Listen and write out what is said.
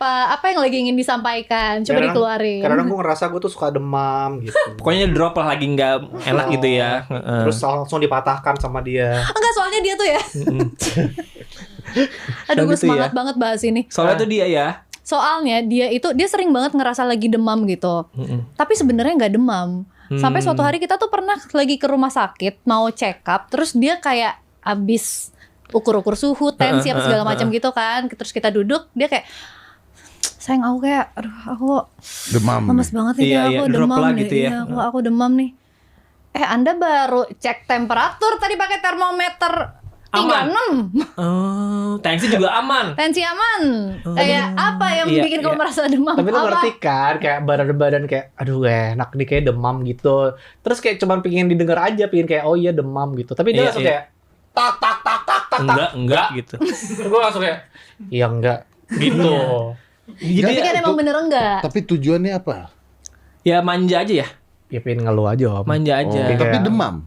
apa yang lagi ingin disampaikan. Coba dikeluarin. Kadang gue ngerasa gue tuh suka demam gitu. Pokoknya drop lah lagi nggak enak gitu ya. Terus langsung dipatahkan sama dia. Enggak, soalnya dia tuh ya. Aduh, gue Gitu semangat ya. banget bahas ini. Soalnya tuh dia ya. Soalnya dia sering banget ngerasa lagi demam gitu. Tapi sebenarnya nggak demam. Sampai suatu hari kita tuh pernah lagi ke rumah sakit mau check up, terus dia kayak abis ukur-ukur suhu, tensi apa segala macam gitu kan. Terus kita duduk, dia kayak, sayang aku kayak, aduh aku Demam. lemes banget nih, Iya, aku drop demam lah nih. gitu ya. Iya, aku demam nih. Anda baru cek temperatur tadi pakai termometer 36. Oh, tensi juga aman. Tensi aman. Kayak apa yang Iya, bikin kamu iya. merasa demam? Tapi lu Apa? ngerti kan, kayak badan kayak, aduh gak enak nih, kayak demam gitu. Terus kayak cuman pengen didengar aja, pengen kayak, oh iya demam gitu. Tapi dia Iya, langsung iya. kayak, tak tak tak tak tak. Enggak gitu. Gue langsung kayak, iya enggak gitu. Tapi kan emang bener enggak? Tapi tujuannya apa? Ya manja aja ya. Ya pengen ngeluh aja om. Manja aja. Tapi Kayak- demam.